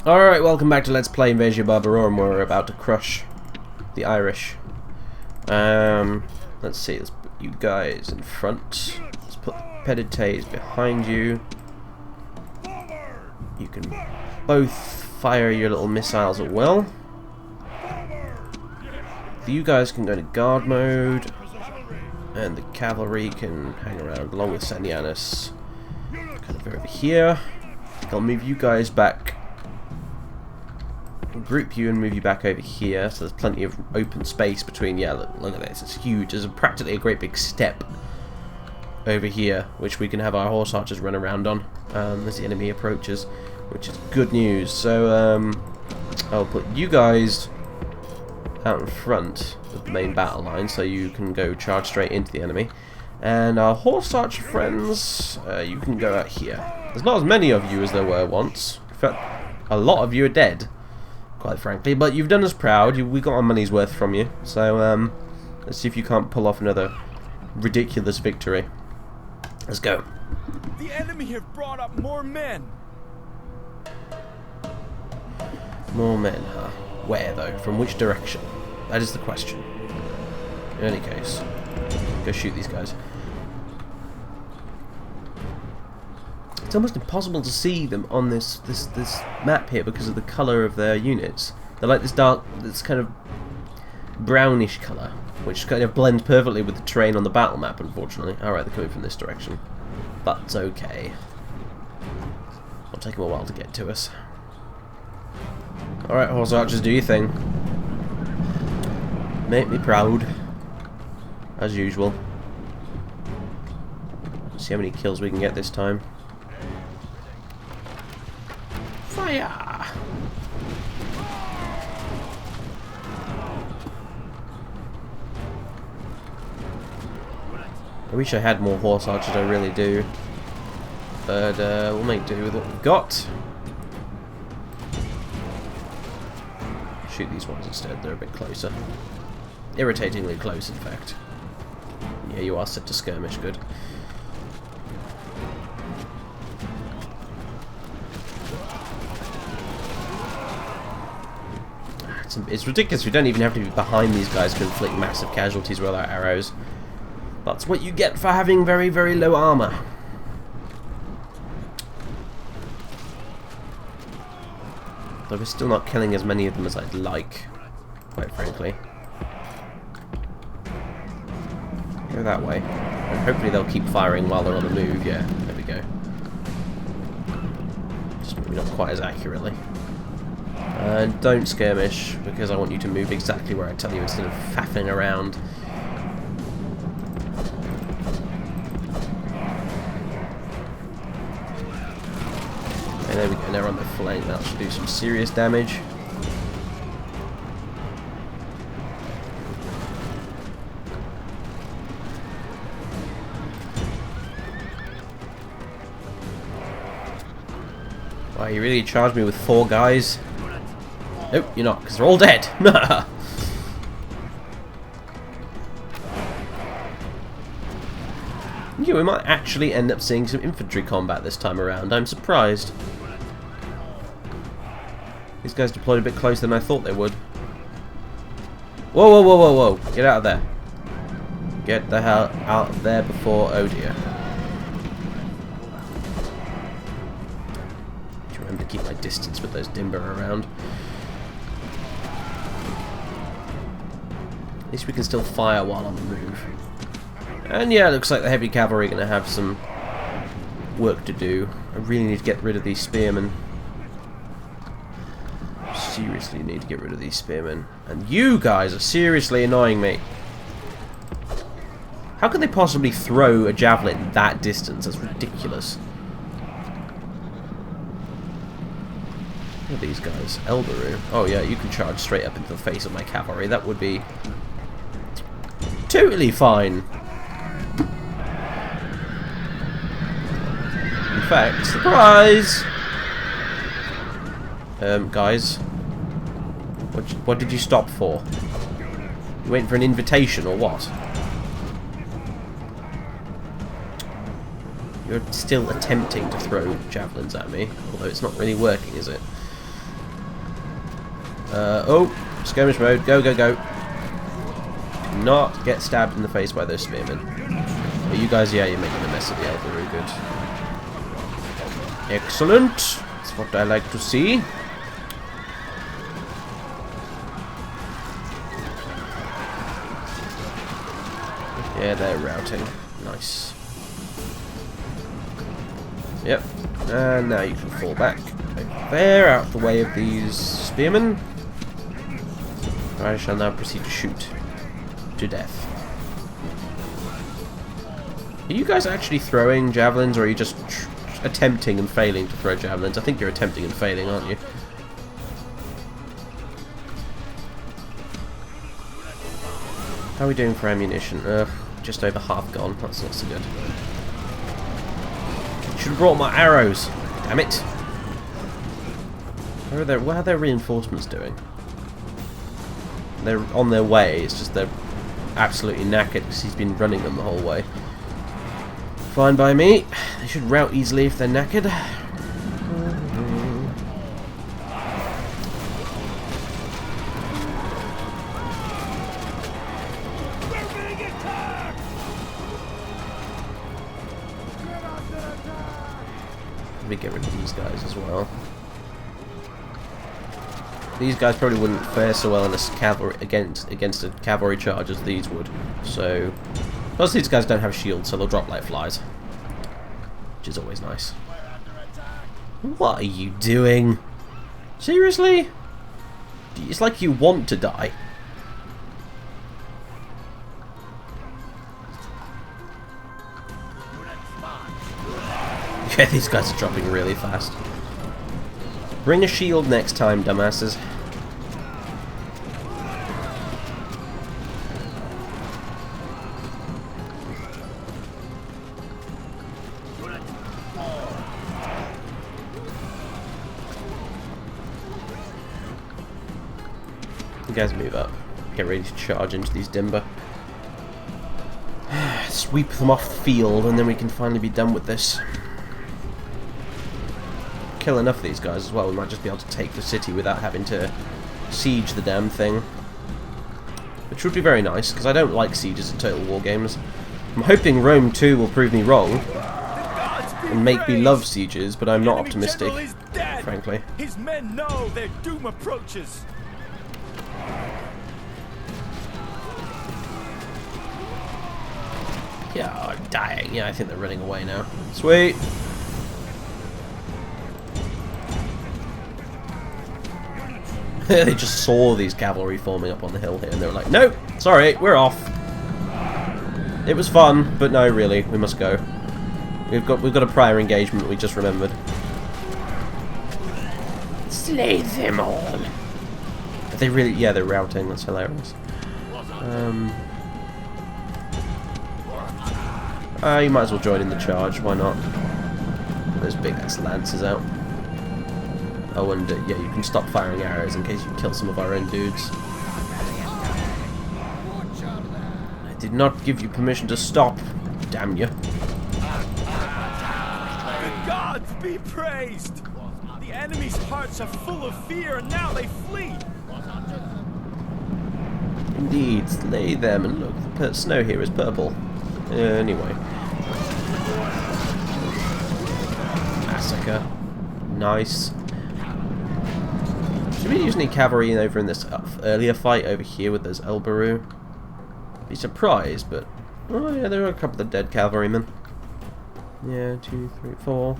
Alright, welcome back to Let's Play Invasio Barbarorum. We're about to crush the Irish. Let's see, let's put you guys in front. Let's put the Pedites behind you. You can both fire your little missiles at will. You guys can go to guard mode, and the cavalry can hang around along with Sandianus. Kind of over here. I'll move you guys back. Group you and move you back over here, so there's plenty of open space between. Yeah, look at this, it's huge. There's practically a great big step over here, which we can have our horse archers run around on as the enemy approaches, which is good news. So I'll put you guys out in front of the main battle line, so you can go charge straight into the enemy. And our horse archer friends, you can go out here. There's not as many of you as there were once. In fact, a lot of you are dead, quite frankly, but you've done us proud. We got our money's worth from you, so let's see if you can't pull off another ridiculous victory. Let's go. The enemy have brought up more men. More men, huh? Where, though? From which direction? That is the question. In any case, go shoot these guys. It's almost impossible to see them on this map here because of the colour of their units. They're like this dark, this kind of brownish colour, which kind of blends perfectly with the terrain on the battle map, unfortunately. Alright, they're coming from this direction. That's okay. It'll take them a while to get to us. Alright, horse archers, do your thing. Make me proud. As usual. Let's see how many kills we can get this time. Fire! I wish I had more horse archers, I really do. But we'll make do with what we've got. Shoot these ones instead, they're a bit closer. Irritatingly close, in fact. Yeah, you are set to skirmish, good. It's ridiculous, we don't even have to be behind these guys to inflict massive casualties with our arrows. That's what you get for having very, very low armour. Though we're still not killing as many of them as I'd like, quite frankly. Go that way. And hopefully they'll keep firing while they're on the move. Yeah, there we go. Just maybe not quite as accurately. And don't skirmish, because I want you to move exactly where I tell you instead of faffing around. Okay, there we go, now we're on the flank. That should do some serious damage. Wow, you really charged me with 4 guys? Nope, you're not, because they're all dead. Yeah, we might actually end up seeing some infantry combat this time around. I'm surprised. These guys deployed a bit closer than I thought they would. Whoa, whoa, whoa, whoa, whoa. Get out of there. Get the hell out of there before... Oh dear. Remember to keep my distance with those Dimber around. At least we can still fire while on the move. And yeah, it looks like the heavy cavalry are going to have some work to do. I really need to get rid of these spearmen. Seriously need to get rid of these spearmen. And you guys are seriously annoying me. How can they possibly throw a javelin that distance? That's ridiculous. Look at these guys. Elbaru. Oh yeah, you can charge straight up into the face of my cavalry. That would be totally fine. In fact, surprise! Guys, what did you stop for? You waiting for an invitation or what? You're still attempting to throw javelins at me, although it's not really working, is it? Oh, skirmish mode. Go, go, go. Do not get stabbed in the face by those spearmen. But you guys, yeah, you're making a mess of the elder. Very good. Excellent. That's what I like to see. Yeah, they're routing. Nice. Yep. And now you can fall back over there, out the way of these spearmen. I shall now proceed to shoot to death. Are you guys actually throwing javelins, or are you just attempting and failing to throw javelins? I think you're attempting and failing, aren't you? How are we doing for ammunition? Just over half gone. That's not so good. Should have brought my arrows. Damn it. What are their reinforcements doing? They're on their way. It's just they're absolutely knackered because he's been running them the whole way. Fine by me. They should rout easily if they're knackered. Let me get rid of these guys as well. These guys probably wouldn't fare so well in a cavalry against a cavalry charge as these would. So, plus these guys don't have shields, so they'll drop like flies, which is always nice. What are you doing? Seriously? It's like you want to die. Yeah, these guys are dropping really fast. Bring a shield next time, dumbasses. You guys move up. Get ready to charge into these Dimber. Sweep them off the field, and then we can finally be done with this. Kill enough of these guys as well, we might just be able to take the city without having to siege the damn thing. Which would be very nice, because I don't like sieges in Total War games. I'm hoping Rome 2 will prove me wrong and make me love sieges, but I'm not optimistic, frankly. His men know their doom approaches. Yeah, I'm dying. Yeah, I think they're running away now. Sweet. They just saw these cavalry forming up on the hill here, and they were like, "No, sorry, we're off. It was fun, but no, really, we must go. We've got a prior engagement we just remembered." Slay them all. But they really, yeah, they're routing. That's hilarious. You might as well join in the charge. Why not? Get those big ass lances out. Oh, and yeah, you can stop firing arrows in case you kill some of our own dudes. I did not give you permission to stop. Damn you. The gods be praised! The enemy's hearts are full of fear, and now they flee! Indeed, slay them, and look, the snow here is purple. Anyway. Massacre. Nice. Should we use any cavalry over in this earlier fight over here with those Elbaru? Be surprised, but oh yeah, there are a couple of dead cavalrymen. Yeah, 2, 3, 4.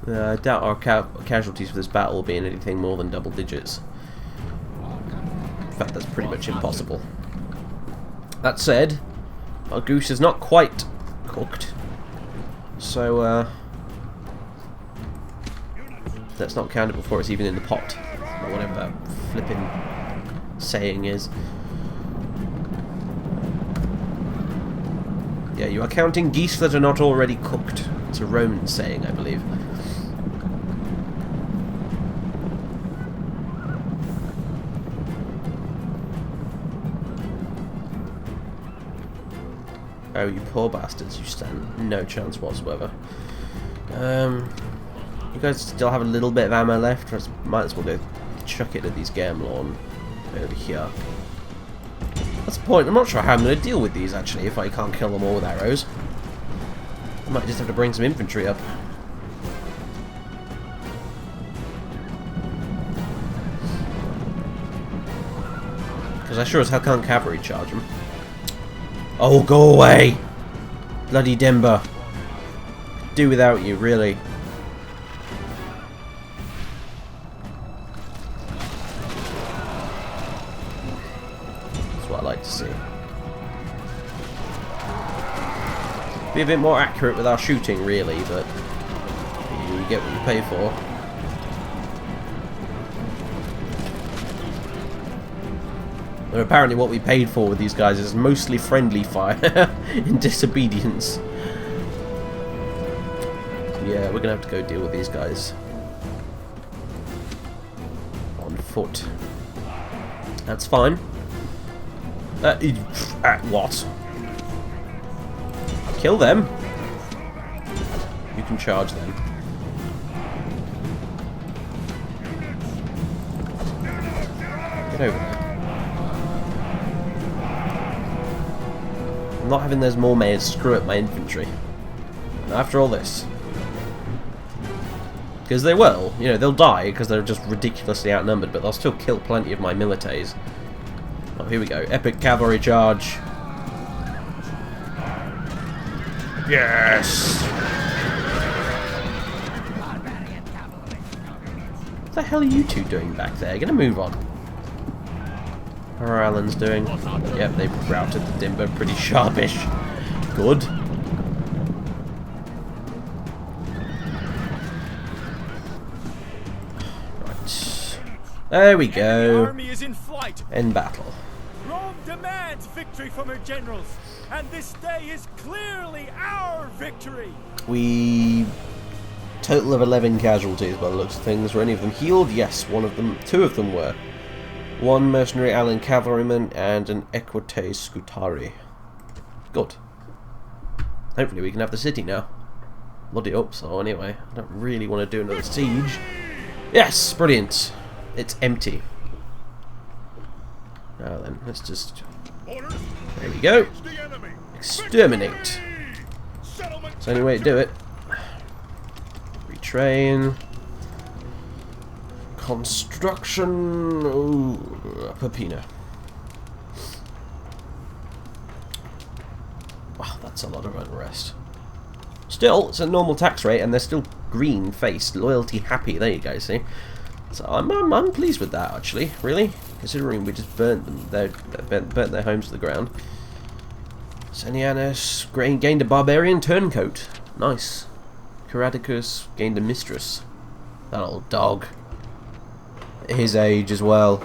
I doubt our casualties for this battle will be in anything more than double digits. In fact, that's pretty much impossible. That said, our goose is not quite cooked, so that's not counted before it's even in the pot, or whatever that flipping saying is. Yeah, you are counting geese that are not already cooked. It's a Roman saying, I believe. Oh, you poor bastards, you stand no chance whatsoever. You guys still have a little bit of ammo left. Might as well go chuck it at these Gamlorn over here. That's the point. I'm not sure how I'm going to deal with these, actually, if I can't kill them all with arrows. I might just have to bring some infantry up. Because I sure as hell can't cavalry charge them. Oh, go away! Bloody Dimber. Do without you, really. That's what I like to see. Be a bit more accurate with our shooting, really, but you get what you pay for. And apparently what we paid for with these guys is mostly friendly fire in disobedience. Yeah, we're gonna have to go deal with these guys on foot. That's fine. What? Kill them. You can charge them. Get over there. I'm not having those Mormaids screw up my infantry. After all this. Because they will. You know, they'll die because they're just ridiculously outnumbered, but they'll still kill plenty of my milites. Oh, here we go. Epic cavalry charge. Yes! What the hell are you two doing back there? Gonna move on. How are Alan's doing? Yep, they've routed the Dimber pretty sharpish. Good. Right. There we go. Army is in flight. End battle. Rome demands victory from her generals, and this day is clearly our victory. We total of 11 casualties by the looks of things. Were any of them healed? Yes, two of them were. One mercenary Alan cavalryman and an Equite Scutari. Good. Hopefully we can have the city now. Bloody hope so, anyway. I don't really want to do another siege. Yes! Brilliant! It's empty. Now then, let's just... There we go. Exterminate. It's the only way to do it. Retrain. Construction. Ooh, Pepina. Wow, that's a lot of unrest. Still, it's a normal tax rate, and they're still green-faced, loyalty happy. There you go. See, so I'm pleased with that, actually. Really, considering we just burnt them, burnt their homes to the ground. Senianus gained a barbarian turncoat. Nice. Caradicus gained a mistress. That old dog. His age as well.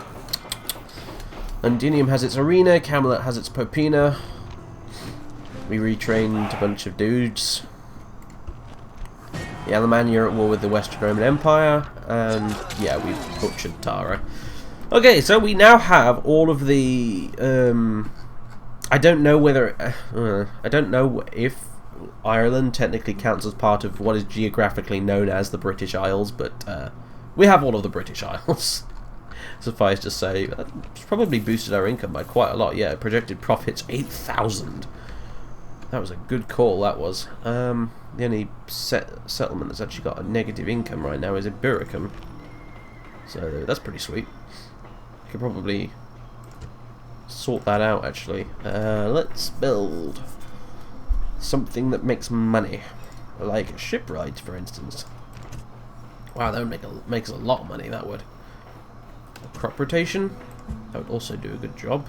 Londinium has its arena, Camelot has its Popina. We retrained a bunch of dudes. The Alemanni are at war with the Western Roman Empire, and yeah, we've butchered Tara. Okay, so we now have all of the. I don't know whether I don't know if Ireland technically counts as part of what is geographically known as the British Isles, but we have all of the British Isles. Suffice to say, that's probably boosted our income by quite a lot. Yeah, projected profits 8,000. That was a good call. That was. The only settlement that's actually got a negative income right now is Ibericum. So that's pretty sweet. I could probably sort that out, actually. Let's build something that makes money, like shipwrights, for instance. Wow, that would make us a lot of money. That would. Crop rotation. That would also do a good job.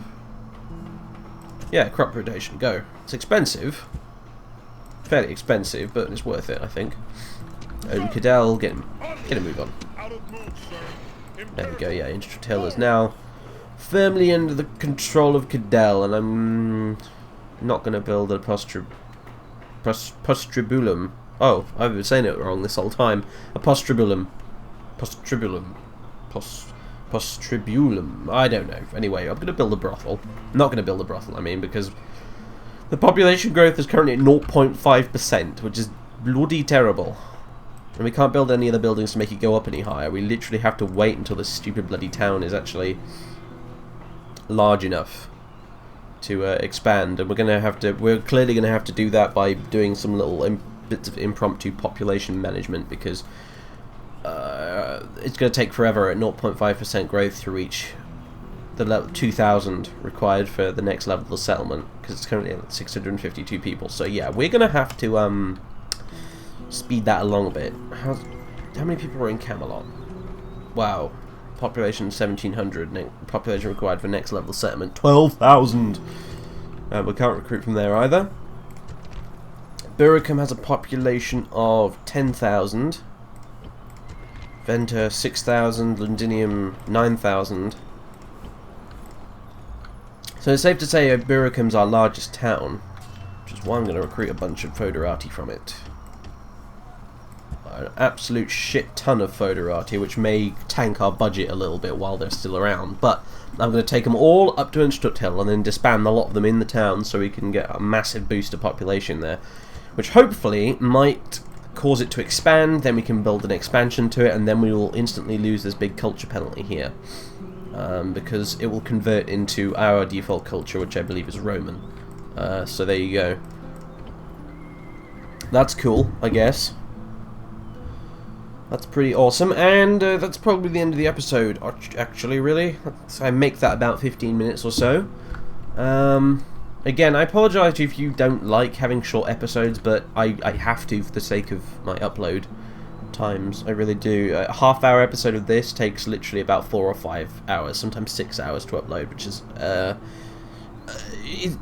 Yeah, crop rotation. Go. It's expensive. Fairly expensive, but it's worth it, I think. Cadell, get a move on. There we go. Yeah, Instratil is now firmly under the control of Cadell, and I'm not going to build a postribulum. Oh, I've been saying it wrong this whole time. A postribulum. Postribulum. I don't know. Anyway, I'm going to build a brothel. I'm not going to build a brothel, I mean, because the population growth is currently at 0.5%, which is bloody terrible. And we can't build any other buildings to make it go up any higher. We literally have to wait until this stupid bloody town is actually large enough to expand. And we're clearly going to have to do that by doing some little bits of impromptu population management, because it's going to take forever at 0.5% growth to reach the level 2,000 required for the next level of settlement, because it's currently at 652 people. So yeah, we're going to have to speed that along a bit. How many people are in Camelot? Wow. Population 1,700. Population required for next level of settlement 12,000. We can't recruit from there either. Buricum has a population of 10,000. Venta 6,000. Londinium 9,000. So it's safe to say Buricum's our largest town, which is why I'm going to recruit a bunch of foederati from it. An absolute shit ton of foederati, which may tank our budget a little bit while they're still around, but I'm going to take them all up to Unstruthill and then disband a lot of them in the town so we can get a massive boost of population there, which hopefully might cause it to expand. Then we can build an expansion to it, and then we will instantly lose this big culture penalty here, because it will convert into our default culture, which I believe is Roman. So there you go. That's cool, I guess. That's pretty awesome, and that's probably the end of the episode, actually, really. I make that about 15 minutes or so. Again, I apologise if you don't like having short episodes, but I have to for the sake of my upload times. I really do. A half-hour episode of this takes literally about 4 or 5 hours, sometimes 6 hours to upload,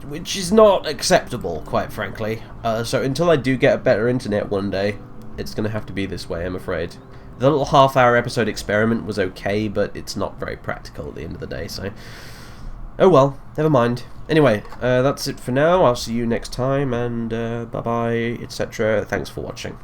which is not acceptable, quite frankly. So until I do get a better internet one day, it's going to have to be this way, I'm afraid. The little half-hour episode experiment was okay, but it's not very practical at the end of the day, so... Oh well, never mind. Anyway, that's it for now. I'll see you next time, and bye-bye, etc. Thanks for watching.